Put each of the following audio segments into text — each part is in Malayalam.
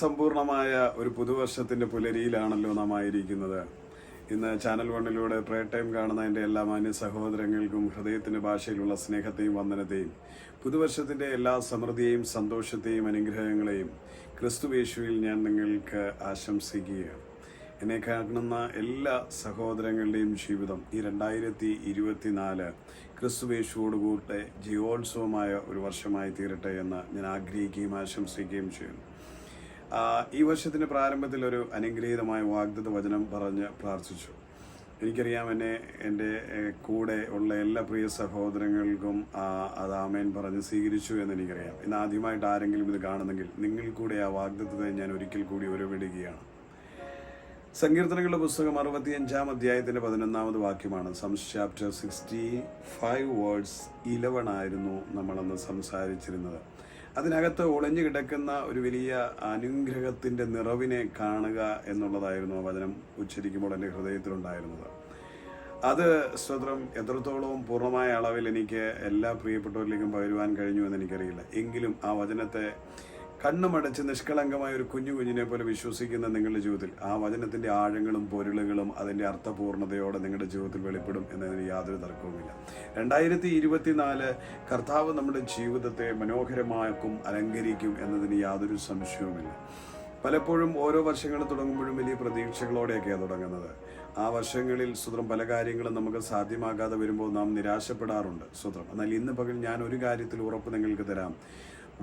സമ്പൂർണമായ ഒരു പുതുവർഷത്തിന്റെ പുലരിയിലാണല്ലോ നാം ആയിരിക്കുന്നത്. ഇന്ന് ചാനൽ വണ്ണിലൂടെ പ്രേ ടൈം കാണുന്ന എൻ്റെ എല്ലാ മാന്യ സഹോദരങ്ങൾക്കും ഹൃദയത്തിന്റെ ഭാഷയിലുള്ള സ്നേഹത്തെയും വന്ദനത്തെയും പുതുവർഷത്തിന്റെ എല്ലാ സമൃദ്ധിയെയും സന്തോഷത്തെയും അനുഗ്രഹങ്ങളെയും ക്രിസ്തുയേശുവിൽ ഞാൻ നിങ്ങൾക്ക് ആശംസിക്കുകയാണ്. എന്നെ കാണുന്ന എല്ലാ സഹോദരങ്ങളുടെയും ജീവിതം ഈ 2024 ക്രിസ്തുയേശുവോടുകൂടെ ജയോത്സവമായ ഒരു വർഷമായി തീരട്ടെ എന്ന് ഞാൻ ആഗ്രഹിക്കുകയും ആശംസിക്കുകയും ചെയ്യുന്നു. ഈ വർഷത്തിന്റെ പ്രാരംഭത്തിൽ ഒരു അനുഗ്രഹീതമായ വാഗ്ദത്ത വചനം പറഞ്ഞ് പ്രാർത്ഥിച്ചു. എനിക്കറിയാം, എൻ്റെ കൂടെ ഉള്ള എല്ലാ പ്രിയ സഹോദരങ്ങൾക്കും അത് ആമേൻ പറഞ്ഞ് സ്വീകരിച്ചു എന്ന് എനിക്കറിയാം. ഇന്ന് ആദ്യമായിട്ട് ആരെങ്കിലും ഇത് കാണുന്നെങ്കിൽ നിങ്ങൾ കൂടെ ആ വാഗ്ദത്തത്തെ ഞാൻ ഒരിക്കൽ കൂടി ഉരവിടുകയാണ്. സങ്കീർത്തനങ്ങളുടെ പുസ്തകം 65-ാം അധ്യായത്തിന്റെ 11-ാമത് വാക്യമാണ്. ചാപ്റ്റർ 65 വേർഡ്സ് 11 ആയിരുന്നു നമ്മളന്ന് സംസാരിച്ചിരുന്നത്. അതിനകത്ത് ഒളിഞ്ഞു കിടക്കുന്ന ഒരു വലിയ അനുഗ്രഹത്തിന്റെ നിറവിനെ കാണുക എന്നുള്ളതായിരുന്നു ആ വചനം ഉച്ചരിക്കുമ്പോൾ എൻ്റെ ഹൃദയത്തിലുണ്ടായിരുന്നത്. അത് സ്വതന്ത്രം എത്രത്തോളം പൂർണ്ണമായ അളവിൽ എനിക്ക് എല്ലാ പ്രിയപ്പെട്ടവരിലേക്കും പകരുവാൻ കഴിഞ്ഞു എന്ന് എനിക്കറിയില്ല. എങ്കിലും ആ വചനത്തെ കണ്ണുമടച്ച് നിഷ്കളങ്കമായ ഒരു കുഞ്ഞിനെ പോലെ വിശ്വസിക്കുന്ന നിങ്ങളുടെ ജീവിതത്തിൽ ആ വചനത്തിന്റെ ആഴങ്ങളും പൊരുളുകളും അതിന്റെ അർത്ഥപൂർണതയോടെ നിങ്ങളുടെ ജീവിതത്തിൽ വെളിപ്പെടും എന്നതിന് യാതൊരു തർക്കവുമില്ല. 2024 കർത്താവ് നമ്മുടെ ജീവിതത്തെ മനോഹരമാക്കും, അലങ്കരിക്കും എന്നതിന് യാതൊരു സംശയവുമില്ല. പലപ്പോഴും ഓരോ വർഷങ്ങൾ തുടങ്ങുമ്പോഴും വലിയ പ്രതീക്ഷകളോടെയൊക്കെയാണ് തുടങ്ങുന്നത്. ആ വർഷങ്ങളിൽ സ്വതന്ത്രം പല കാര്യങ്ങളും നമുക്ക് സാധ്യമാകാതെ വരുമ്പോൾ നാം നിരാശപ്പെടാറുണ്ട് സ്വതന്ത്രം. എന്നാൽ ഇന്ന് പകൽ ഞാൻ ഒരു കാര്യത്തിൽ ഉറപ്പ് നിങ്ങൾക്ക് തരാം.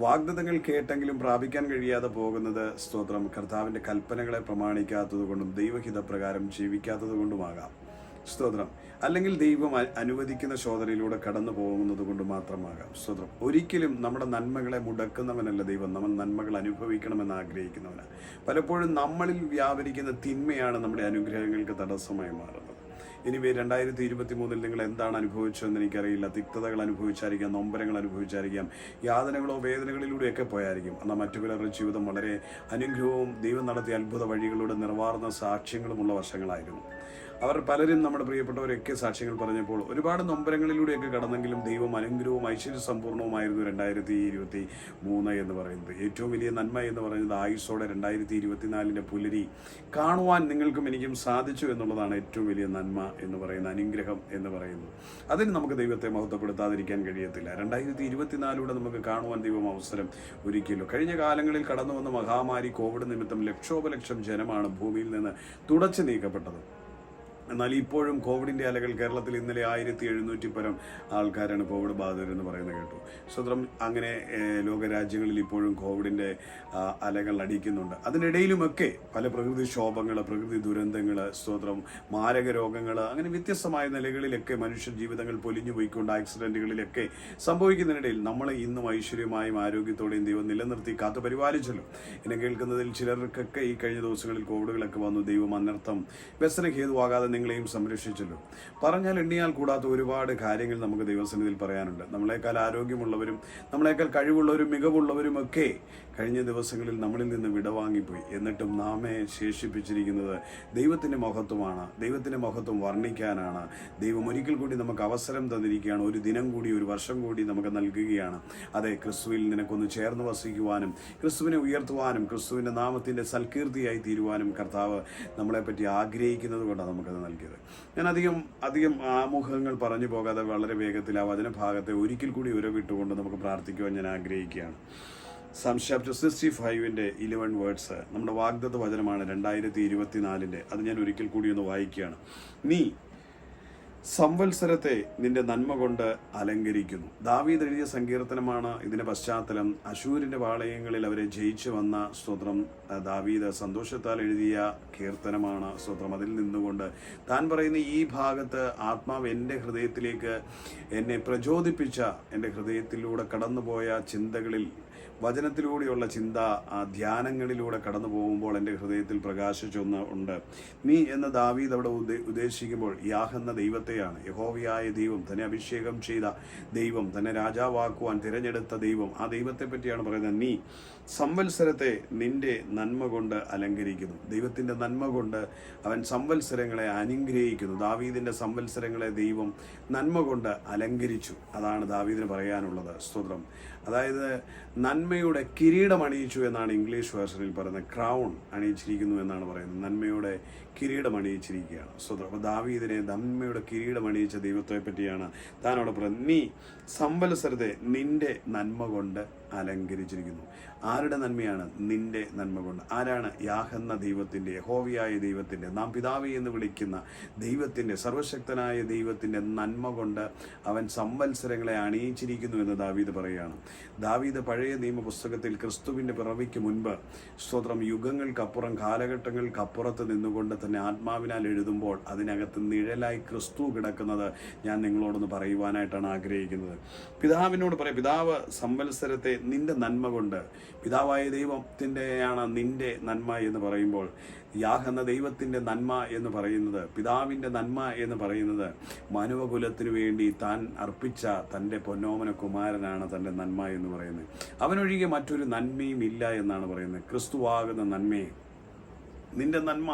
വാഗ്ദത്തങ്ങൾ കേട്ടെങ്കിലും പ്രാപിക്കാൻ കഴിയാതെ പോകുന്നത് സ്തോത്രം കർത്താവിൻ്റെ കൽപ്പനകളെ പ്രമാണിക്കാത്തത് കൊണ്ടും ദൈവഹിതപ്രകാരം ജീവിക്കാത്തത് കൊണ്ടുമാകാം സ്തോത്രം. അല്ലെങ്കിൽ ദൈവം അനുവദിക്കുന്ന ശോധനയിലൂടെ കടന്നു പോകുന്നത് കൊണ്ട് മാത്രമാകാം സ്തോത്രം. ഒരിക്കലും നമ്മുടെ നന്മകളെ മുടക്കുന്നവനല്ല ദൈവം. നമ്മൾ നന്മകൾ അനുഭവിക്കണമെന്ന് ആഗ്രഹിക്കുന്നവനാണ്. പലപ്പോഴും നമ്മളിൽ വ്യാപരിക്കുന്ന തിന്മയാണ് നമ്മുടെ അനുഗ്രഹങ്ങൾക്ക് തടസ്സമായി മാറുന്നത്. ഇനി 2023 നിങ്ങൾ എന്താണ് അനുഭവിച്ചതെന്ന് എനിക്കറിയില്ല. തിക്തതകൾ അനുഭവിച്ചായിരിക്കാം, നൊമ്പരങ്ങൾ അനുഭവിച്ചായിരിക്കാം, യാതനകളോ വേദനകളിലൂടെയൊക്കെ പോയായിരിക്കും. എന്നാൽ മറ്റു പലരുടെ ജീവിതം വളരെ അനുഗ്രഹവും ദൈവം നടത്തിയ അത്ഭുത വഴികളിലൂടെ നിറവാർന്ന സാക്ഷ്യങ്ങളുമുള്ള വർഷങ്ങളായിരുന്നു. അവർ പലരും നമ്മുടെ പ്രിയപ്പെട്ടവരൊക്കെ സാക്ഷ്യങ്ങൾ പറഞ്ഞപ്പോൾ ഒരുപാട് നൊമ്പരങ്ങളിലൂടെയൊക്കെ കടന്നെങ്കിലും ദൈവം അനുഗ്രഹവും ഐശ്വര്യ സമ്പൂർണവുമായിരുന്നു 2023 എന്ന് പറയുന്നത്. ഏറ്റവും വലിയ നന്മ എന്ന് പറയുന്നത് ആയുസ്സോടെ 2024 പുലരി കാണുവാൻ നിങ്ങൾക്കും എനിക്കും സാധിച്ചു എന്നുള്ളതാണ് ഏറ്റവും വലിയ നന്മ എന്ന് പറയുന്ന അനുഗ്രഹം എന്ന് പറയുന്നത്. അതിന് നമുക്ക് ദൈവത്തെ മഹത്വപ്പെടുത്താതിരിക്കാൻ കഴിയത്തില്ല. 2024 നമുക്ക് കാണുവാൻ ദൈവം അവസരം ഒരുക്കിയല്ലോ. കഴിഞ്ഞ കാലങ്ങളിൽ കടന്നു വന്ന മഹാമാരി കോവിഡ് നിമിത്തം ലക്ഷോപലക്ഷം ജനമാണ് ഭൂമിയിൽ നിന്ന് തുടച്ചു നീക്കപ്പെട്ടത്. എന്നാൽ ഇപ്പോഴും കോവിഡിന്റെ അലകൾ കേരളത്തിൽ ഇന്നലെ 1700 പരം ആൾക്കാരാണ് കോവിഡ് ബാധിതരെന്ന് പറയുന്നത് കേട്ടു. സ്വതന്ത്രം അങ്ങനെ ലോകരാജ്യങ്ങളിൽ ഇപ്പോഴും കോവിഡിന്റെ അലകൾ അടിക്കുന്നുണ്ട്. അതിനിടയിലുമൊക്കെ പല പ്രകൃതിക്ഷോഭങ്ങൾ, പ്രകൃതി ദുരന്തങ്ങൾ, സ്തോത്രം മാരക രോഗങ്ങൾ, അങ്ങനെ വ്യത്യസ്തമായ നിലകളിലൊക്കെ മനുഷ്യ ജീവിതങ്ങൾ പൊലിഞ്ഞു പോയിക്കൊണ്ട് ആക്സിഡന്റുകളിലൊക്കെ സംഭവിക്കുന്നതിനിടയിൽ നമ്മളെ ഇന്നും ഐശ്വര്യമായും ആരോഗ്യത്തോടെയും ദൈവം നിലനിർത്തി കാത്തു പരിപാലിച്ചല്ലോ. എന്നെ കേൾക്കുന്നതിൽ ചിലർക്കൊക്കെ ഈ കഴിഞ്ഞ ദിവസങ്ങളിൽ കോവിഡുകളൊക്കെ വന്നു. ദൈവം അനർത്ഥം വ്യസനഹേതുവാകാതെ നിങ്ങളെയും സംരക്ഷിച്ചല്ലോ. പറഞ്ഞാൽ എണ്ണിയാൽ കൂടാത്ത ഒരുപാട് കാര്യങ്ങൾ നമുക്ക് ദൈവസന്നിധിയിൽ പറയാനുണ്ട്. നമ്മളെക്കാൾ ആരോഗ്യമുള്ളവരും നമ്മളെക്കാൾ കഴിവുള്ളവരും മികവുള്ളവരും ഒക്കെ കഴിഞ്ഞ ദിവസങ്ങളിൽ നമ്മളിൽ നിന്ന് വിടവാങ്ങിപ്പോയി. എന്നിട്ടും നാമെ ശേഷിപ്പിച്ചിരിക്കുന്നത് ദൈവത്തിൻ്റെ മഹത്വമാണ്. ദൈവത്തിൻ്റെ മഹത്വം വർണ്ണിക്കാനാണ്. ദൈവം ഒരിക്കൽ കൂടി നമുക്ക് അവസരം തന്നിരിക്കുകയാണ്. ഒരു ദിനം കൂടി, ഒരു വർഷം കൂടി നമുക്ക് നൽകുകയാണ്. അതെ, ക്രിസ്തുവിൽ നിനക്കൊന്ന് ചേർന്ന് വസിക്കുവാനും ക്രിസ്തുവിനെ ഉയർത്തുവാനും ക്രിസ്തുവിൻ്റെ നാമത്തിൻ്റെ സൽകീർത്തിയായി തീരുവാനും കർത്താവ് നമ്മളെപ്പറ്റി ആഗ്രഹിക്കുന്നത് കൊണ്ടാണ് നമുക്കത് നൽകിയത്. ഞാൻ അധികം ആമുഖങ്ങൾ പറഞ്ഞു പോകാതെ വളരെ വേഗത്തിൽ ആ വചനഭാഗത്തെ ഒരിക്കൽ കൂടി ഉരവിട്ടുകൊണ്ട് നമുക്ക് പ്രാർത്ഥിക്കുവാൻ ഞാൻ ആഗ്രഹിക്കുകയാണ്. ചാപ്റ്റർ 65 11 വേർഡ്സ് നമ്മുടെ വാഗ്ദത്ത വചനമാണ് 2024. അത് ഞാൻ ഒരിക്കൽ കൂടി ഒന്ന് വായിക്കുകയാണ്. നീ സംവത്സരത്തെ നിന്റെ നന്മ കൊണ്ട് അലങ്കരിക്കുന്നു. ദാവീദ് എഴുതിയ സങ്കീർത്തനമാണ് ഇതിന്റെ പശ്ചാത്തലം. അശൂരിന്റെ പാളയങ്ങളിൽ അവരെ ജയിച്ചു വന്ന സ്തോത്രം ദാവീദ് സന്തോഷത്താൽ എഴുതിയ കീർത്തനമാണ് സ്തോത്രം. അതിൽ നിന്നുകൊണ്ട് താൻ പറയുന്ന ഈ ഭാഗത്ത് ആത്മാവ് എൻ്റെ ഹൃദയത്തിലേക്ക് എന്നെ പ്രചോദിപ്പിച്ച, എൻ്റെ ഹൃദയത്തിലൂടെ കടന്നുപോയ ചിന്തകളിൽ വചനത്തിലൂടെയുള്ള ചിന്ത, ധ്യാനങ്ങളിലൂടെ കടന്നു പോകുമ്പോൾ എൻ്റെ ഹൃദയത്തിൽ പ്രകാശിച്ചൊന്ന് ഉണ്ട്. നീ എന്ന ദാവീദ് അവിടെ ഉദ്ദേശിക്കുമ്പോൾ യാഹെന്ന ദൈവത്തെയാണ്. യഹോവയായ ദൈവം, തന്നെ അഭിഷേകം ചെയ്ത ദൈവം, തന്നെ രാജാവാക്കുവാൻ തിരഞ്ഞെടുത്ത ദൈവം, ആ ദൈവത്തെ പറ്റിയാണ് പറയുന്നത്. നീ സംവത്സരത്തെ നിന്റെ നന്മ കൊണ്ട് അലങ്കരിക്കുന്നു. ദൈവത്തിൻ്റെ നന്മ കൊണ്ട് അവൻ സംവത്സരങ്ങളെ അനുഗ്രഹിക്കുന്നു. ദാവീദിൻ്റെ സംവത്സരങ്ങളെ ദൈവം നന്മ കൊണ്ട് അലങ്കരിച്ചു. അതാണ് ദാവീദിന് പറയാനുള്ളത്. സ്തോത്രം. അതായത് നന്മയുടെ കിരീടം അണിയിച്ചു എന്നാണ് ഇംഗ്ലീഷ് വേർഷനിൽ പറയുന്നത്. ക്രൗൺ അണിയിച്ചിരിക്കുന്നു എന്നാണ് പറയുന്നത്. നന്മയുടെ കിരീടം അണിയിച്ചിരിക്കുകയാണ്. അപ്പോൾ ദാവീദിനെ നന്മയുടെ കിരീടം അണിയിച്ച ദൈവത്തെ പറ്റിയാണ് താൻ അവിടെ പറയുന്നത്. നീ സംവത്സരത്തെ നിന്റെ നന്മ കൊണ്ട് അലങ്കരിച്ചിരിക്കുന്നു. ആരുടെ നന്മയാണ്? നിന്റെ നന്മ കൊണ്ട്. ആരാണ്? യാഹെന്ന ദൈവത്തിൻ്റെ, യഹോവയായ ദൈവത്തിൻ്റെ, നാം പിതാവേ എന്ന് വിളിക്കുന്ന ദൈവത്തിൻ്റെ, സർവശക്തനായ ദൈവത്തിൻ്റെ നന്മ കൊണ്ട് അവൻ സംവത്സരങ്ങളെ അണിയിച്ചിരിക്കുന്നു എന്ന് ദാവീദ് പറയുകയാണ്. ദാവീദ് പഴയ നിയമ പുസ്തകത്തിൽ ക്രിസ്തുവിൻ്റെ പിറവിക്ക് മുൻപ് സ്തോത്രം യുഗങ്ങൾക്കപ്പുറം, കാലഘട്ടങ്ങൾക്കപ്പുറത്ത് നിന്നുകൊണ്ട് തന്നെ ആത്മാവിനാൽ എഴുതുമ്പോൾ അതിനകത്ത് നിഴലായി ക്രിസ്തു കിടക്കുന്നത് ഞാൻ നിങ്ങളോടൊന്ന് പറയുവാനായിട്ടാണ് ആഗ്രഹിക്കുന്നത്. പിതാവിനോട് പറയാം, പിതാവ് സംവത്സരത്തെ നിന്റെ നന്മ കൊണ്ട്, പിതാവായ ദൈവത്തിൻ്റെയാണ് നിന്റെ നന്മ എന്ന് പറയുമ്പോൾ, യാഹെന്ന ദൈവത്തിൻ്റെ നന്മ എന്ന് പറയുന്നത്, പിതാവിൻ്റെ നന്മ എന്ന് പറയുന്നത് മാനവകുലത്തിനു വേണ്ടി താൻ അർപ്പിച്ച തൻ്റെ പൊന്നോമന കുമാരനാണ് തൻ്റെ നന്മ എന്ന് പറയുന്നത്. അവനൊഴികെ മറ്റൊരു നന്മയും ഇല്ല എന്നാണ് പറയുന്നത്. ക്രിസ്തുവാകുന്ന നന്മയെ, നിന്റെ നന്മ,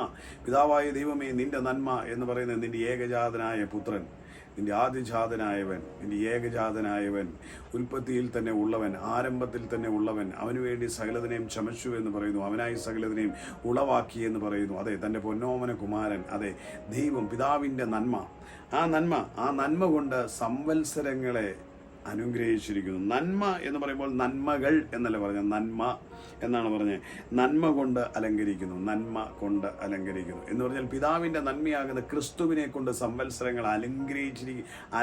പിതാവായ ദൈവമേ നിന്റെ നന്മ എന്ന് പറയുന്നത് നിന്റെ ഏകജാതനായ പുത്രൻ, നിന്റെ ആദിജാതനായവൻ, നിന്റെ ഏകജാതനായവൻ, ഉൽപ്പത്തിയിൽ തന്നെ ഉള്ളവൻ, ആരംഭത്തിൽ തന്നെ ഉള്ളവൻ, അവന് വേണ്ടി സകലതിനെയും ചമച്ചു എന്ന് പറയുന്നു, അവനായി സകലതിനെയും ഉളവാക്കി എന്ന് പറയുന്നു. അതെ, തൻ്റെ പൊന്നോമന കുമാരൻ, അതെ ദൈവം, പിതാവിൻ്റെ നന്മ. ആ നന്മ കൊണ്ട് സംവത്സരങ്ങളെ അനുഗ്രഹിച്ചിരിക്കുന്നു. നന്മ എന്ന് പറയുമ്പോൾ നന്മകൾ എന്നല്ല പറഞ്ഞത്, നന്മ എന്നാണ് പറഞ്ഞത്. നന്മ കൊണ്ട് അലങ്കരിക്കുന്നു, നന്മ കൊണ്ട് അലങ്കരിക്കുന്നു എന്ന് പറഞ്ഞാൽ പിതാവിൻ്റെ നന്മയാകുന്ന ക്രിസ്തുവിനെ കൊണ്ട് സംവത്സരങ്ങൾ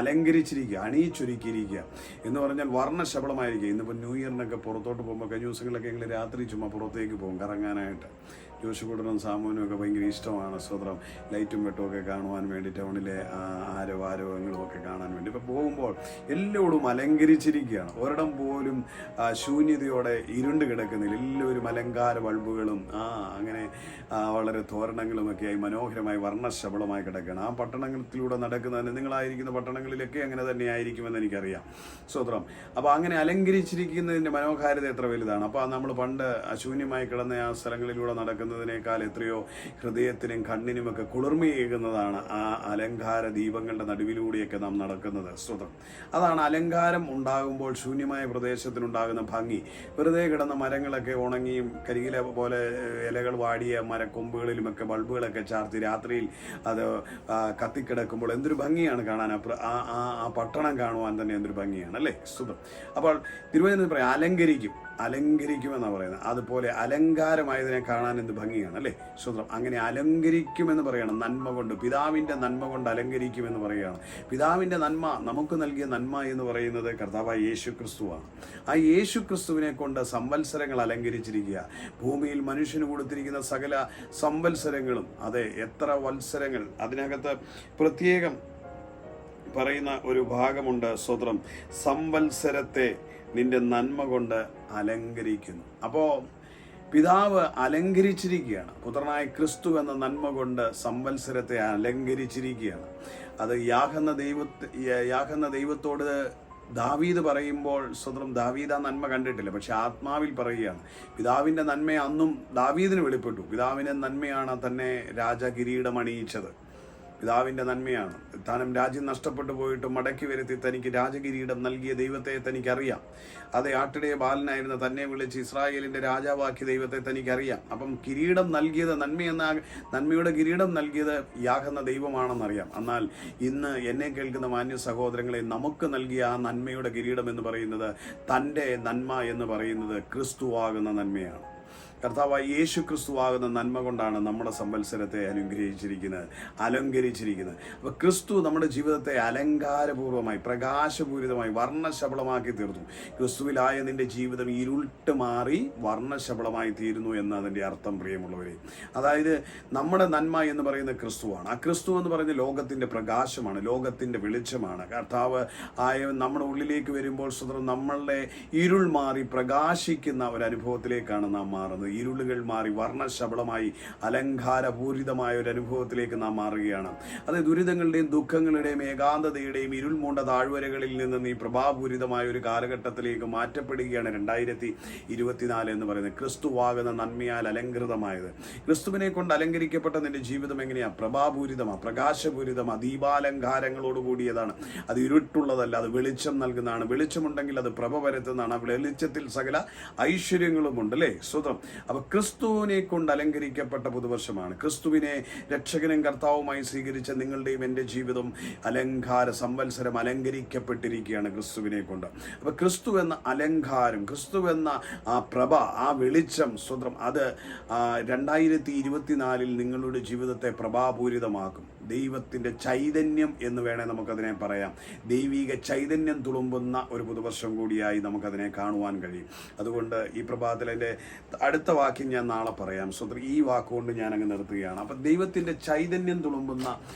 അലങ്കരിച്ചിരിക്കുക, അണിയിച്ചൊരുക്കിയിരിക്കുക എന്ന് പറഞ്ഞാൽ വർണ്ണശബളമായിരിക്കുക. ഇന്നിപ്പോൾ ന്യൂ ഇയറിനൊക്കെ പുറത്തോട്ട് പോകുമ്പോൾ, കഴിഞ്ഞ ദിവസങ്ങളിലൊക്കെ ഞങ്ങൾ രാത്രി ചുമ്മാ പുറത്തേക്ക് പോകും കറങ്ങാനായിട്ട്. ജോഷിക്കൂട്ടനും സാമുവിനും ഒക്കെ ഭയങ്കര ഇഷ്ടമാണ് സ്വതന്ത്രം ലൈറ്റും വെട്ടവും ഒക്കെ കാണുവാൻ വേണ്ടി, ടൗണിലെ ആരവങ്ങളും ഒക്കെ കാണാൻ വേണ്ടി. ഇപ്പം പോകുമ്പോൾ എല്ലാവരും അലങ്കരിച്ചിരിക്കുകയാണ്. ഒരിടം പോലും ശൂന്യതയോടെ ഇരുണ്ട് കിടക്കുന്നില്ല. എല്ലാവരും അലങ്കാര ബൾബുകളും അങ്ങനെ വളരെ തോരണങ്ങളുമൊക്കെയായി മനോഹരമായി വർണ്ണശബളമായി കിടക്കുകയാണ്. ആ പട്ടണത്തിലൂടെ നടക്കുന്നതിന്, നിങ്ങളായിരിക്കുന്ന പട്ടണങ്ങളിലൊക്കെ അങ്ങനെ തന്നെ ആയിരിക്കുമെന്ന് എനിക്കറിയാം സ്വതന്ത്രം. അപ്പോൾ അങ്ങനെ അലങ്കരിച്ചിരിക്കുന്നതിൻ്റെ മനോഹാരിത എത്ര വലുതാണ്. അപ്പോൾ നമ്മൾ പണ്ട് ശൂന്യമായി കിടന്ന ആ സ്ഥലങ്ങളിലൂടെ നടക്കുന്നതിനേക്കാൾ എത്രയോ ഹൃദയത്തിനും കണ്ണിനുമൊക്കെ കുളിർമയേകുന്നതാണ് ആ അലങ്കാര ദീപങ്ങളുടെ നടുവിലൂടെയൊക്കെ നാം നടക്കുന്നത് സ്വതന്ത്രം. അതാണ് അലങ്കാരം ഉണ്ടാകുമ്പോൾ ശൂന്യമായ പ്രദേശത്തിനുണ്ടാകുന്ന ഭംഗി. വെറുതെ കിടന്ന മരങ്ങളൊക്കെ ഉണങ്ങിയും കരികില പോലെ ഇലകൾ വാടിയ മരക്കൊമ്പുകളിലുമൊക്കെ ബൾബുകളൊക്കെ ചാർത്തി രാത്രിയിൽ അത് കത്തിക്കിടക്കുമ്പോൾ എന്തൊരു ഭംഗിയാണ് കാണാൻ. ആ പട്ടണം കാണുവാൻ തന്നെ എന്തൊരു ഭംഗിയാണ് അല്ലേ സുഖം. അപ്പോൾ തിരുവനന്തപുരം പറയാം അലങ്കരിക്കുമെന്നാണ് പറയുന്നത്. അതുപോലെ അലങ്കാരമായതിനെ കാണാൻ എന്ത് ഭംഗിയാണ് അല്ലേ സുഖം. അങ്ങനെ അലങ്കരിക്കുമെന്ന് പറയണം. നന്മ കൊണ്ട്, പിതാവിൻ്റെ നന്മ കൊണ്ട് അലങ്കരിക്കുമെന്ന് പറയുകയാണ്. പിതാവിൻ്റെ നന്മ, നമുക്ക് നൽകിയ നന്മ എന്ന് പറയുന്നത് കർത്താവായ യേശു ക്രിസ്തുവാണ്. ആ യേശു ക്രിസ്തുവിനെ കൊണ്ട് സംവത്സരങ്ങൾ അലങ്കരിച്ചിരിക്കുക. ഭൂമിയിൽ മനുഷ്യന് കൊടുത്തിരിക്കുന്ന സകല സംവത്സരങ്ങളും, അതെ എത്ര വത്സരങ്ങൾ, അതിനകത്ത് പ്രത്യേകം പറയുന്ന ഒരു ഭാഗമുണ്ട് സ്വതന്ത്രം. സംവത്സരത്തെ നിന്റെ നന്മ കൊണ്ട് അലങ്കരിക്കുന്നു. അപ്പോൾ പിതാവ് അലങ്കരിച്ചിരിക്കുകയാണ്. പുത്രനായ ക്രിസ്തു എന്ന നന്മ കൊണ്ട് സംവത്സരത്തെ അലങ്കരിച്ചിരിക്കുകയാണ്. അത് യാഹെന്ന ദൈവത്തോട് ദാവീദ് പറയുമ്പോൾ സ്വതന്ത്രം ദാവീദ് ആ നന്മ കണ്ടിട്ടില്ല, പക്ഷെ ആത്മാവിൽ പറയുകയാണ്. പിതാവിൻ്റെ നന്മ അന്നും ദാവീദിന് വെളിപ്പെട്ടു. പിതാവിൻ്റെ നന്മയാണ് തന്നെ രാജകിരീടം അണിയിച്ചത്. പിതാവിൻ്റെ നന്മയാണ്. താനും രാജ്യം നഷ്ടപ്പെട്ടു പോയിട്ട് മടക്കി വരുത്തി തനിക്ക് രാജകിരീടം നൽകിയ ദൈവത്തെ തനിക്കറിയാം. അതെ, ആട്ടിടയ ബാലനായിരുന്ന തന്നെ വിളിച്ച് ഇസ്രായേലിൻ്റെ രാജാവാക്കിയ ദൈവത്തെ തനിക്കറിയാം. അപ്പം കിരീടം നൽകിയത്, നന്മയുടെ കിരീടം നൽകിയത് യാഹെന്ന ദൈവമാണെന്നറിയാം. എന്നാൽ ഇന്ന് എന്നെ കേൾക്കുന്ന മാന്യ സഹോദരങ്ങളെ, നമുക്ക് നൽകിയ ആ നന്മയുടെ കിരീടം എന്ന് പറയുന്നത്, തൻ്റെ നന്മ എന്ന് പറയുന്നത് ക്രിസ്തുവാകുന്ന നന്മയാണ്. കർത്താവായ യേശു ക്രിസ്തുവാകുന്ന നന്മ കൊണ്ടാണ് നമ്മുടെ സംവത്സരത്തെ അലങ്കരിച്ചിരിക്കുന്നത്. അപ്പോൾ ക്രിസ്തു നമ്മുടെ ജീവിതത്തെ അലങ്കാരപൂർവ്വമായി, പ്രകാശപൂരിതമായി, വർണ്ണശബളമാക്കി തീർന്നു. ക്രിസ്തുവിലായ നിന്റെ ജീവിതം ഇരുട്ട് മാറി വർണ്ണശബളമായി തീരുന്നു എന്ന് അതിൻ്റെ അർത്ഥം, പ്രിയമുള്ളവരെ. അതായത് നമ്മുടെ നന്മ എന്ന് പറയുന്ന ക്രിസ്തുവാണ്. ആ ക്രിസ്തു എന്ന് പറയുന്ന ലോകത്തിൻ്റെ പ്രകാശമാണ്, ലോകത്തിൻ്റെ വെളിച്ചമാണ്. കർത്താവ് നമ്മുടെ ഉള്ളിലേക്ക് വരുമ്പോൾ സ്വതന്ത്രം നമ്മളുടെ ഇരുൾ മാറി പ്രകാശിക്കുന്ന ഒരു അനുഭവത്തിലേക്കാണ് നാം മാറുന്നത്. ഇരുളുകൾ മാറി വർണ്ണശബളമായി അലങ്കാരപൂരിതമായ ഒരു അനുഭവത്തിലേക്ക് നാം മാറുകയാണ്. അത് ദുരിതങ്ങളുടെയും ദുഃഖങ്ങളുടെയും ഏകാന്തതയുടെയും ഇരുൾമൂണ്ട താഴ്വരകളിൽ നിന്ന് നീ പ്രഭാപൂരിതമായ ഒരു കാലഘട്ടത്തിലേക്ക് മാറ്റപ്പെടുകയാണ് 2024 എന്ന് പറയുന്നത്. ക്രിസ്തുവാകുന്ന നന്മയാൽ അലങ്കൃതമായത്, ക്രിസ്തുവിനെ കൊണ്ട് അലങ്കരിക്കപ്പെട്ട നിന്റെ ജീവിതം എങ്ങനെയാ? പ്രഭാപൂരിതമാണ്, പ്രകാശപൂരിതമാണ്, ദീപാലങ്കാരങ്ങളോട് കൂടിയതാണ്. അത് ഇരുട്ടുള്ളതല്ല, അത് വെളിച്ചം നൽകുന്നതാണ്. വെളിച്ചമുണ്ടെങ്കിൽ അത് പ്രഭ വരുത്തുന്നതാണ്. ആ വെളിച്ചത്തിൽ സകല ഐശ്വര്യങ്ങളുമുണ്ട് അല്ലേ? സ്വതം. അപ്പൊ ക്രിസ്തുവിനെ കൊണ്ട് അലങ്കരിക്കപ്പെട്ട പുതുവർഷമാണ്. ക്രിസ്തുവിനെ രക്ഷകനും കർത്താവുമായി സ്വീകരിച്ച നിങ്ങളുടെയും എൻ്റെ ജീവിതം അലങ്കാര സംവത്സരം അലങ്കരിക്കപ്പെട്ടിരിക്കുകയാണ് ക്രിസ്തുവിനെ കൊണ്ട്. അപ്പൊ ക്രിസ്തു എന്ന അലങ്കാരം, ക്രിസ്തു എന്ന ആ പ്രഭ, ആ വെളിച്ചം സ്വതം, അത് 2024 നിങ്ങളുടെ ജീവിതത്തെ പ്രഭാപൂരിതമാക്കും. ദൈവത്തിൻ്റെ ചൈതന്യം എന്ന് വേണേൽ നമുക്കതിനെ പറയാം. ദൈവിക ചൈതന്യം തുളുമ്പുന്ന ഒരു പുതുവർഷം കൂടിയായി നമുക്കതിനെ കാണുവാൻ കഴിയും. അതുകൊണ്ട് ഈ പ്രഭാതത്തിൽ എൻ്റെ അടുത്ത വാക്യം ഞാൻ നാളെ പറയാം. സ്വന്തം ഈ വാക്കുകൊണ്ട് ഞാൻ അങ്ങ് നിർത്തുകയാണ്. അപ്പം ദൈവത്തിൻ്റെ ചൈതന്യം തുളുമ്പുന്ന,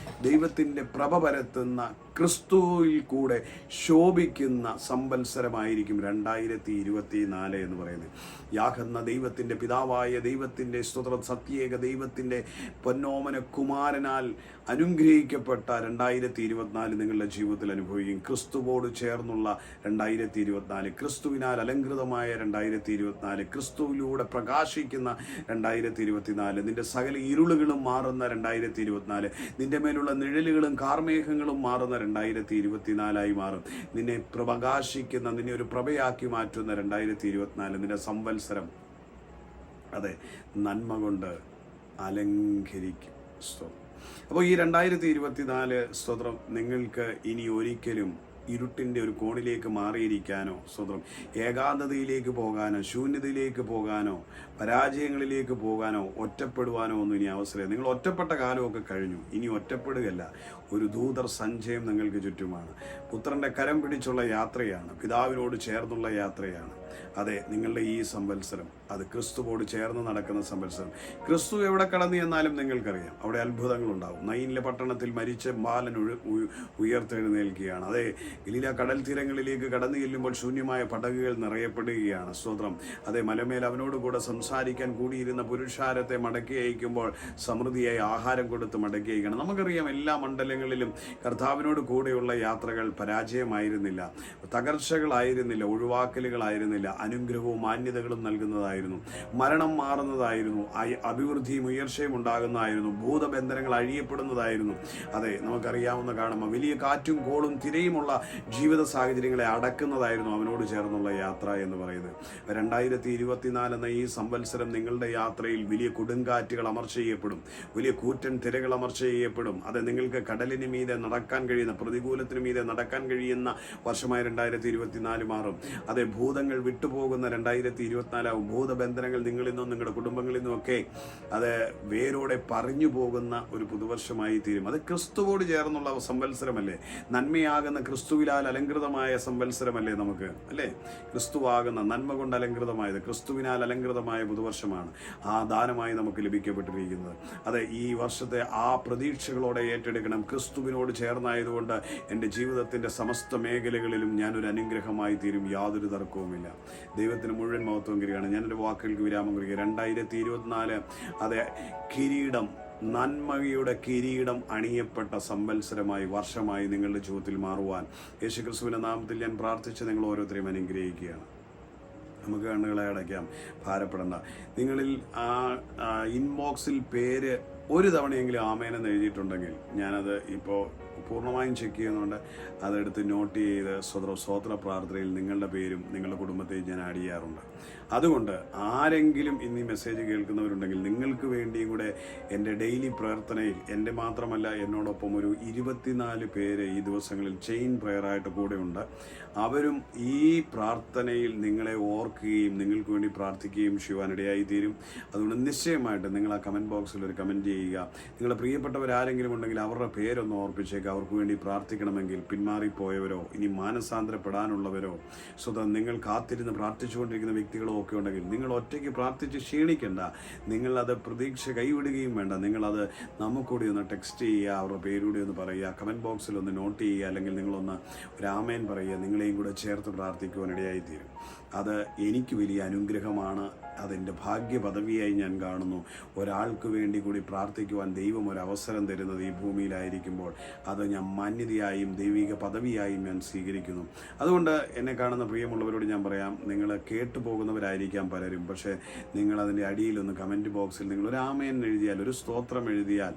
ദൈവത്തിൻ്റെ പ്രഭ പരത്തുന്ന, ക്രിസ്തുവിൽ കൂടെ ശോഭിക്കുന്ന സംവത്സരമായിരിക്കും 2024 എന്ന് പറയുന്നത്. യാഹെന്ന ദൈവത്തിൻ്റെ പിതാവായ ദൈവത്തിൻ്റെ സ്തുത്രം, സത്യേക ദൈവത്തിൻ്റെ പൊന്നോമന കുമാരനാൽ അനുഗ്രഹിക്കപ്പെട്ട 2024 നിങ്ങളുടെ ജീവിതത്തിൽ അനുഭവിക്കും. ക്രിസ്തുവോട് ചേർന്നുള്ള 2024, ക്രിസ്തുവിനാൽ അലങ്കൃതമായ 2024, ക്രിസ്തുവിലൂടെ പ്രകാശിക്കുന്ന 2024, നിന്റെ സകല ഇരുളുകളും മാറുന്ന 2024, നിന്റെ മേലുള്ള നിഴലുകളും കാർമേഘങ്ങളും മാറുന്ന 2024 മാറും. നിന്നെ പ്രകാശിക്കുന്ന, നിന്നെ ഒരു പ്രഭയാക്കി മാറ്റുന്ന 2024 നിന്റെ സംവത്സരം അതെ നന്മ കൊണ്ട് അലങ്കരിക്കും. അപ്പോൾ ഈ 2024 സ്തോത്രം നിങ്ങൾക്ക് ഇനി ഒരിക്കലും ഇരുട്ടിൻ്റെ ഒരു കോണിലേക്ക് മാറിയിരിക്കാനോ, സ്വതന്ത്രം ഏകാന്തതയിലേക്ക് പോകാനോ, ശൂന്യതയിലേക്ക് പോകാനോ, പരാജയങ്ങളിലേക്ക് പോകാനോ, ഒറ്റപ്പെടുവാനോ ഒന്നും ഇനി അവസരം. നിങ്ങൾ ഒറ്റപ്പെട്ട കാലമൊക്കെ കഴിഞ്ഞു. ഇനി ഒറ്റപ്പെടുകയല്ല, ഒരു ദൂതർ സഞ്ചയം നിങ്ങൾക്ക് ചുറ്റുമാണ്. പുത്രൻ്റെ കരം പിടിച്ചുള്ള യാത്രയാണ്, പിതാവിനോട് ചേർന്നുള്ള യാത്രയാണ്. അതെ, നിങ്ങളുടെ ഈ സംവത്സരം അത് ക്രിസ്തുവോട് ചേർന്ന് നടക്കുന്ന സംവത്സരം. ക്രിസ്തു എവിടെ കടന്നു എന്നാലും നിങ്ങൾക്കറിയാം, അവിടെ അത്ഭുതങ്ങളുണ്ടാവും. നൈനിലെ പട്ടണത്തിൽ മരിച്ച ബാലൻ ഉയർത്തെഴുന്നേൽക്കുകയാണ്. അതെ, ഗലീല കടൽ തീരങ്ങളിലേക്ക് കടന്നു ചെല്ലുമ്പോൾ ശൂന്യമായ പടകുകൾ നിറയപ്പെടുകയാണ്. സ്തോത്രം. അതെ, മലമേൽ അവനോട് കൂടെ സംസാരിക്കാൻ കൂടിയിരുന്ന പുരുഷാരത്തെ മടക്കി അയക്കുമ്പോൾ സമൃദ്ധിയായി ആഹാരം കൊടുത്ത് മടക്കി അയക്കണം. നമുക്കറിയാം, എല്ലാ മണ്ഡലങ്ങളിലും കർത്താവിനോട് കൂടെയുള്ള യാത്രകൾ പരാജയമായിരുന്നില്ല, തകർച്ചകളായിരുന്നില്ല, ഒഴിവാക്കലുകളായിരുന്നില്ല, അനുഗ്രഹവും മാന്യതകളും നൽകുന്നതായിരുന്നു, മരണം മാറുന്നതായിരുന്നു, അഭിവൃദ്ധിയും ഉയർച്ചയും ഉണ്ടാകുന്നതായിരുന്നു, ഭൂതബന്ധനങ്ങൾ അഴിയപ്പെടുന്നതായിരുന്നു. അതെ, നമുക്കറിയാവുന്ന കാണുമ്പോൾ വലിയ കാറ്റും കോളും തിരയുമുള്ള ജീവിത സാഹചര്യങ്ങളെ അടക്കുന്നതായിരുന്നു അവനോട് ചേർന്നുള്ള യാത്ര എന്ന് പറയുന്നത്. 2024 എന്ന ഈ സംവത്സരം നിങ്ങളുടെ യാത്രയിൽ വലിയ കൊടുങ്കാറ്റുകൾ അമർച്ച ചെയ്യപ്പെടും, വലിയ കൂറ്റൻ തിരകൾ അമർച്ച ചെയ്യപ്പെടും. അത് നിങ്ങൾക്ക് കടലിന് മീതെ നടക്കാൻ കഴിയുന്ന, പ്രതികൂലത്തിന് മീതെ നടക്കാൻ കഴിയുന്ന വർഷമായി 2024 മാറും. അതെ, ഭൂതങ്ങൾ വിട്ടുപോകുന്ന 2024 ആവും. ഭൂതബന്ധനങ്ങൾ നിങ്ങളിൽ നിന്നും നിങ്ങളുടെ കുടുംബങ്ങളിൽ നിന്നുമൊക്കെ അത് വേരോടെ പറഞ്ഞു പോകുന്ന ഒരു പുതുവർഷമായി തീരും. അത് ക്രിസ്തുവോട് ചേർന്നുള്ള സംവത്സരമല്ലേ? നന്മയാകുന്ന ക്രിസ്തുവിലാൽ അലങ്കൃതമായ സംവത്സരമല്ലേ നമുക്ക്, അല്ലേ? ക്രിസ്തുവാകുന്ന നന്മ കൊണ്ട് അലങ്കൃതമായത്, ക്രിസ്തുവിനാൽ അലങ്കൃതമായ പുതുവർഷമാണ് ആ ദാനമായി നമുക്ക് ലഭിക്കപ്പെട്ടിരിക്കുന്നത്. അതെ, ഈ വർഷത്തെ ആ പ്രതീക്ഷകളോടെ ഏറ്റെടുക്കണം. ക്രിസ്തുവിനോട് ചേർന്നായതുകൊണ്ട് എൻ്റെ ജീവിതത്തിൻ്റെ സമസ്ത മേഖലകളിലും ഞാനൊരു അനുഗ്രഹമായി തീരും, യാതൊരു തർക്കവുമില്ല. ദൈവത്തിന് മുഴുവൻ മഹത്വം കിരിയാണ്. ഞാനൊരു വാക്കുകൾക്ക് വിരാമം കുറിക്കുക. 2024 അതെ, കിരീടം, നന്മയുടെ കിരീടം അണിയപ്പെട്ട സംവത്സരമായി, വർഷമായി നിങ്ങളുടെ ജീവിതത്തിൽ മാറുവാൻ യേശുക്രിസ്തുവിന്റെ നാമത്തിൽ ഞാൻ പ്രാർത്ഥിച്ച് നിങ്ങൾ ഓരോരുത്തരെയും അനുഗ്രഹിക്കുകയാണ്. നമുക്ക് കണ്ണുകളെ അടയ്ക്കാം, ഭാരപ്പെടേണ്ട. നിങ്ങളിൽ ആ ഇൻബോക്സിൽ പേര് ഒരു തവണയെങ്കിലും ആമേനെന്ന് എഴുതിയിട്ടുണ്ടെങ്കിൽ ഞാനത് ഇപ്പോൾ പൂർണ്ണമായും ചെക്ക് ചെയ്യുന്നുണ്ട്. അതെടുത്ത് നോട്ട് ചെയ്ത് സ്വോത്ര പ്രാർത്ഥനയിൽ നിങ്ങളുടെ പേരും നിങ്ങളുടെ കുടുംബത്തെയും ഞാൻ ആഡ് ചെയ്യാറുണ്ട്. അതുകൊണ്ട് ആരെങ്കിലും ഇന്ന് ഈ മെസ്സേജ് കേൾക്കുന്നവരുണ്ടെങ്കിൽ നിങ്ങൾക്ക് വേണ്ടിയും കൂടെ എൻ്റെ ഡെയിലി പ്രാർത്ഥനയിൽ, എൻ്റെ മാത്രമല്ല എന്നോടൊപ്പം ഒരു 24 പേര് ഈ ദിവസങ്ങളിൽ ചെയിൻ പ്രയറായിട്ട് കൂടെയുണ്ട്. അവരും ഈ പ്രാർത്ഥനയിൽ നിങ്ങളെ ഓർക്കുകയും നിങ്ങൾക്ക് വേണ്ടി പ്രാർത്ഥിക്കുകയും ചെയ്യുവാനിടയായി തീരും. അതുകൊണ്ട് നിശ്ചയമായിട്ട് നിങ്ങൾ ആ കമൻറ്റ് ബോക്സിൽ ഒരു കമൻറ്റ് ചെയ്യുക. നിങ്ങളുടെ പ്രിയപ്പെട്ടവരാരെങ്കിലും ഉണ്ടെങ്കിൽ അവരുടെ പേരൊന്ന് ഓർപ്പിച്ചേക്കുക. അവർക്ക് വേണ്ടി പ്രാർത്ഥിക്കണമെങ്കിൽ, പിന്മാറിപ്പോയവരോ ഇനി മാനസാന്തരപ്പെടാനുള്ളവരോ, സ്വതം നിങ്ങൾ കാത്തിരുന്ന് പ്രാർത്ഥിച്ചുകൊണ്ടിരിക്കുന്ന വ്യക്തികളോ ഒക്കെ ഉണ്ടെങ്കിൽ നിങ്ങൾ ഒറ്റയ്ക്ക് പ്രാർത്ഥിച്ച് ക്ഷീണിക്കേണ്ട. നിങ്ങളത് പ്രതീക്ഷ കൈവിടുകയും വേണ്ട. നിങ്ങളത് നമുക്കൂടി ഒന്ന് ടെക്സ്റ്റ് ചെയ്യുക, അവരുടെ പേരൂടെ ഒന്ന് പറയുക, കമൻറ്റ് ബോക്സിൽ ഒന്ന് നോട്ട് ചെയ്യുക, അല്ലെങ്കിൽ നിങ്ങളൊന്ന് ഒരു ആമേൻ പറയുക. നിങ്ങളെയും കൂടെ ചേർത്ത് പ്രാർത്ഥിക്കുവാനിടയായി തീരും. അത് എനിക്ക് വലിയ അനുഗ്രഹമാണ്. അതെൻ്റെ ഭാഗ്യ പദവിയായി ഞാൻ കാണുന്നു. ഒരാൾക്ക് വേണ്ടി കൂടി പ്രാർത്ഥിക്കുവാൻ ദൈവം ഒരു അവസരം തരുന്നത് ഈ ഭൂമിയിലായിരിക്കുമ്പോൾ അത് ഞാൻ മാന്യതയായും ദൈവിക പദവിയായും ഞാൻ സ്വീകരിക്കുന്നു. അതുകൊണ്ട് എന്നെ കാണുന്ന പ്രിയമുള്ളവരോട് ഞാൻ പറയാം, നിങ്ങൾ കേട്ടു പോകുന്നവരായിരിക്കാം പലരും. പക്ഷേ നിങ്ങളതിൻ്റെ അടിയിലൊന്ന് കമൻറ്റ് ബോക്സിൽ നിങ്ങളൊരു ആമേൻ എഴുതിയാൽ, ഒരു സ്തോത്രം എഴുതിയാൽ,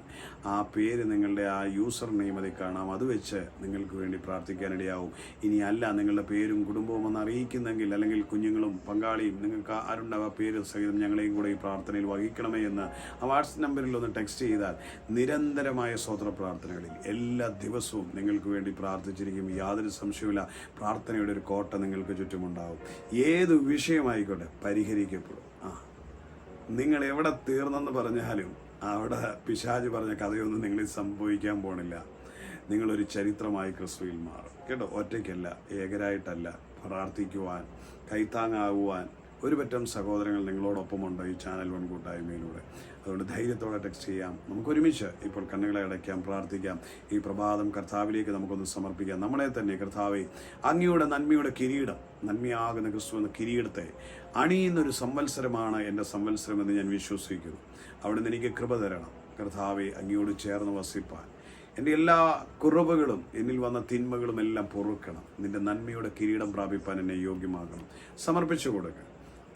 ആ പേര് നിങ്ങളുടെ ആ യൂസർ നെയിം അതിൽ കാണാം. അത് വെച്ച് നിങ്ങൾക്ക് വേണ്ടി പ്രാർത്ഥിക്കാനിടയാവും. ഇനി അല്ല നിങ്ങളുടെ പേരും കുടുംബവും ഒന്ന് അറിയിക്കുന്നെങ്കിൽ, അല്ലെങ്കിൽ കുഞ്ഞുങ്ങളും പങ്കാളിയും നിങ്ങൾക്ക് ആരുണ്ടാവും ആ പേര് സഹിതം ഞങ്ങളെയും കൂടെ ഈ പ്രാർത്ഥനയിൽ വഹിക്കണമേ എന്ന് ആ വാട്സ്ആപ്പ് നമ്പറിൽ ഒന്ന് ടെക്സ്റ്റ് ചെയ്താൽ നിരന്തരമായ സ്തോത്ര പ്രാർത്ഥനകളിൽ എല്ലാ ദിവസവും നിങ്ങൾക്ക് വേണ്ടി പ്രാർത്ഥിച്ചിരിക്കും. യാതൊരു സംശയവുമില്ല, പ്രാർത്ഥനയുടെ ഒരു കോട്ട നിങ്ങൾക്ക് ചുറ്റുമുണ്ടാവും. ഏത് വിഷയമായിക്കോട്ടെ പരിഹരിക്കപ്പെടും. നിങ്ങൾ എവിടെ തീർന്നെന്ന് പറഞ്ഞാലും അവിടെ പിശാച് പറഞ്ഞ കഥയൊന്നും നിങ്ങളിൽ സംഭവിക്കാൻ പോണില്ല. നിങ്ങളൊരു ചരിത്രമായി ക്രിസ്തുവിൽ മാറും കേട്ടോ. ഒറ്റയ്ക്കല്ല, ഏകരായിട്ടല്ല. പ്രാർത്ഥിക്കുവാൻ, കൈത്താങ്ങാകുവാൻ ഒരു പറ്റം സഹോദരങ്ങൾ നിങ്ങളോടൊപ്പമുണ്ട് ഈ ചാനൽ വൺ കൂട്ടായ്മയിലൂടെ. അതുകൊണ്ട് ധൈര്യത്തോടെ ടെക്സ്റ്റ് ചെയ്യാം. നമുക്കൊരുമിച്ച് ഇപ്പോൾ കണ്ണുകളെ അടയ്ക്കാം, പ്രാർത്ഥിക്കാം. ഈ പ്രഭാതം കർത്താവിലേക്ക് നമുക്കൊന്ന് സമർപ്പിക്കാം. നമ്മളെ തന്നെ കർത്താവേ, അങ്ങയുടെ നന്മയുടെ കിരീടം, നന്മയാകുന്ന ക്രിസ്തു എന്ന കിരീടത്തെ അണിയുന്നൊരു സംവത്സരമാണ് എൻ്റെ സംവത്സരമെന്ന് ഞാൻ വിശ്വസിക്കുന്നു. അവിടുന്ന് എനിക്ക് കൃപ തരണം കർത്താവെ, അങ്ങയോട് ചേർന്ന് വസിപ്പാൻ. എൻ്റെ എല്ലാ കുറവുകളും, എന്നിൽ വന്ന തിന്മകളും എല്ലാം പൊറുക്കണം. നിൻ്റെ നന്മയുടെ കിരീടം പ്രാപിപ്പാൻ എന്നെ യോഗ്യമാകണം. സമർപ്പിച്ചു കൊടുക്കുക.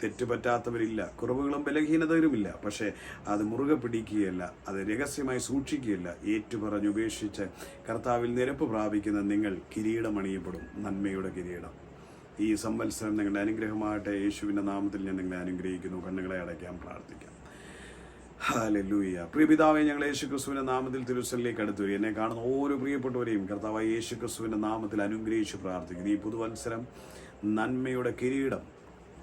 തെറ്റുപറ്റാത്തവരില്ല, കുറവുകളും ബലഹീനതകളുമില്ല. പക്ഷേ അത് മുറുകെ പിടിക്കുകയല്ല, അത് രഹസ്യമായി സൂക്ഷിക്കുകയല്ല. ഏറ്റുപറഞ്ഞുപേക്ഷിച്ച് കർത്താവിൽ നിരപ്പ് പ്രാപിക്കുന്ന നിങ്ങൾ കിരീടം അണിയപ്പെടും, നന്മയുടെ കിരീടം. ഈ സംവത്സരം നിങ്ങളുടെ അനുഗ്രഹമാകട്ടെ. യേശുവിൻ്റെ നാമത്തിൽ ഞാൻ നിങ്ങളെ അനുഗ്രഹിക്കുന്നു. കണ്ണുകളെ അടയ്ക്കാം, പ്രാർത്ഥിക്കാം. ഹല്ലേലൂയ. പ്രിയപിതാവേ, ഞങ്ങൾ യേശുക്രിസ്തുവിന്റെ നാമത്തിൽ തിരുസലിലേക്ക് അടുത്തു വരും. എന്നെ കാണുന്ന ഓരോ പ്രിയപ്പെട്ടവരെയും കർത്താവായ യേശുക്രിസ്തുവിന്റെ നാമത്തിൽ അനുഗ്രഹിച്ച് പ്രാർത്ഥിക്കുന്നു. ഈ പുതുവത്സരം നന്മയുടെ കിരീടം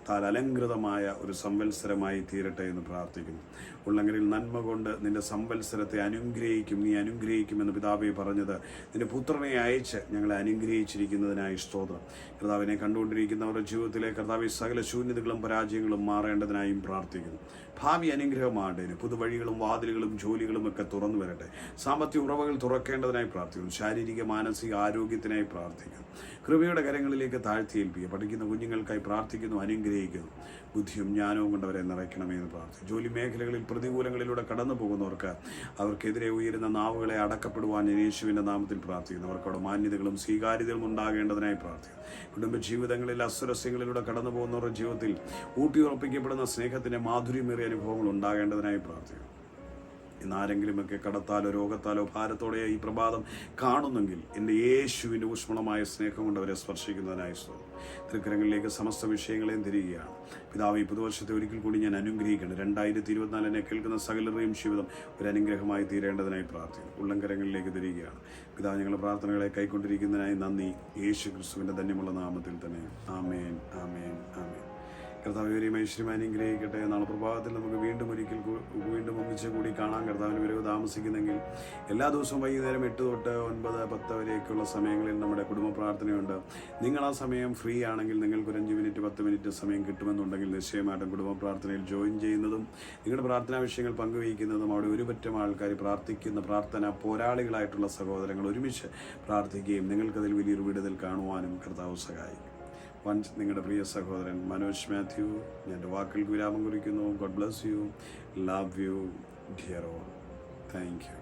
താൽ അലങ്കൃതമായ ഒരു സംവത്സരമായി തീരട്ടെ എന്ന് പ്രാർത്ഥിക്കുന്നു. ഉള്ളങ്ങളിൽ നന്മ കൊണ്ട് നിന്റെ സംവത്സരത്തെ അനുഗ്രഹിക്കും, നീ അനുഗ്രഹിക്കുമെന്ന് പിതാവെ പറഞ്ഞത് നിന്റെ പുത്രനെ അയച്ച് ഞങ്ങളെ അനുഗ്രഹിച്ചിരിക്കുന്നതിനായി സ്തോത്രം. കർത്താവിനെ കണ്ടുകൊണ്ടിരിക്കുന്നവരുടെ ജീവിതത്തിലെ കർത്താവ് സകല ശൂന്യതകളും പരാജയങ്ങളും മാറേണ്ടതിനായും പ്രാർത്ഥിക്കുന്നു. ഭാവി അനുഗ്രഹമാണ്ടേന് പുതുവഴികളും വാതിലുകളും ജോലികളും ഒക്കെ തുറന്നു വരട്ടെ. സാമ്പത്തിക ഉറവകൾ തുറക്കേണ്ടതിനായി പ്രാർത്ഥിക്കുന്നു. ശാരീരിക മാനസിക ആരോഗ്യത്തിനായി പ്രാർത്ഥിക്കുന്നു. കൃപയുടെ കരങ്ങളിലേക്ക് താഴ്ത്തിയേൽപ്പിക്കുക. പഠിക്കുന്ന കുഞ്ഞുങ്ങൾക്കായി പ്രാർത്ഥിക്കുന്നു, അനുഗ്രഹിക്കുന്നു. ബുദ്ധിയും ജ്ഞാനവും കൊണ്ടവരെ നിറയ്ക്കണമേ എന്ന് പ്രാർത്ഥിച്ചു. ജോലി മേഖലകളിൽ പ്രതികൂലങ്ങളിലൂടെ കടന്നു പോകുന്നവർക്ക് അവർക്കെതിരെ ഉയരുന്ന നാവുകളെ അടക്കപ്പെടുവാൻ യേശുവിൻ്റെ നാമത്തിൽ പ്രാർത്ഥിക്കുന്നു. അവർക്കവിടെ മാന്യതകളും സ്വീകാര്യതകളും ഉണ്ടാകേണ്ടതിനായി പ്രാർത്ഥിക്കുന്നു. കുടുംബജീവിതങ്ങളിൽ അസ്വരസ്യങ്ങളിലൂടെ കടന്നു പോകുന്നവരുടെ ജീവിതത്തിൽ ഊട്ടിയുറപ്പിക്കപ്പെടുന്ന സ്നേഹത്തിൻ്റെ മാധുര്യമേറിയ അനുഭവങ്ങൾ ഉണ്ടാകേണ്ടതിനായി പ്രാർത്ഥിക്കുന്നു. ഇന്നാരെങ്കിലുമൊക്കെ കടത്താലോ രോഗത്താലോ ഭാരത്തോടെ ഈ പ്രഭാതം കാണുന്നെങ്കിൽ എൻ്റെ യേശുവിൻ്റെ ഊഷ്മളമായ സ്നേഹം കൊണ്ട് അവരെ സ്പർശിക്കുന്നതിനായി തൃക്കരങ്ങളിലേക്ക് സമസ്ത വിഷയങ്ങളെയും തിരികെയാണ്. പിതാവ്, ഈ പുതുവർഷത്തെ ഒരിക്കൽ കൂടി ഞാൻ അനുഗ്രഹിക്കണം. 2024 കേൾക്കുന്ന സകലരുടെയും ജീവിതം ഒരു അനുഗ്രഹമായി തീരേണ്ടതിനായി പ്രാർത്ഥിക്കുന്നു. ഉള്ളംകരങ്ങളിലേക്ക് തിരികെയാണ്. പിതാവ്, ഞങ്ങളുടെ പ്രാർത്ഥനകളെ കൈക്കൊണ്ടിരിക്കുന്നതിനായി നന്ദി. യേശു ക്രിസ്തുവിൻ്റെ ധന്യമുള്ള നാമത്തിൽ തന്നെ. ആമേൻ, ആമേൻ, ആമേൻ. കർത്താവിനെയും ഐശ്വര്യം അനുഗ്രഹിക്കട്ടെ. നാളെ പ്രഭാതത്തിൽ നമുക്ക് വീണ്ടും ഒന്നിച്ച് കൂടി കാണാൻ കർത്താവിന് വരവ് താമസിക്കുന്നെങ്കിൽ എല്ലാ ദിവസവും വൈകുന്നേരം 8 തൊട്ട് 9, 10 വരെയൊക്കെയുള്ള സമയങ്ങളിൽ നമ്മുടെ കുടുംബ പ്രാർത്ഥനയുണ്ട്. നിങ്ങൾ ആ സമയം ഫ്രീ ആണെങ്കിൽ നിങ്ങൾക്കൊരു 5 മിനിറ്റ് 10 മിനിറ്റ് സമയം കിട്ടുമെന്നുണ്ടെങ്കിൽ നിശ്ചയമായിട്ടും കുടുംബ പ്രാർത്ഥനയിൽ ജോയിൻ ചെയ്യുന്നതും നിങ്ങളുടെ പ്രാർത്ഥനാ വിഷയങ്ങൾ പങ്കുവയ്ക്കുന്നതും അവിടെ ഒരുപറ്റം ആൾക്കാർ പ്രാർത്ഥിക്കുന്ന പ്രാർത്ഥന പോരാളികളായിട്ടുള്ള സഹോദരങ്ങൾ ഒരുമിച്ച് പ്രാർത്ഥിക്കുകയും നിങ്ങൾക്കതിൽ വലിയൊരു വിടുതൽ കാണുവാനും കർത്താവ് സഹായിക്കും. നിങ്ങളുടെ പ്രിയ സഹോദരൻ മനോജ് മാത്യു. ഞാൻ എൻ്റെ വാക്കുകൾക്ക് വിരാമം കുറിക്കുന്നു. God bless you. Love you dear all. Thank you.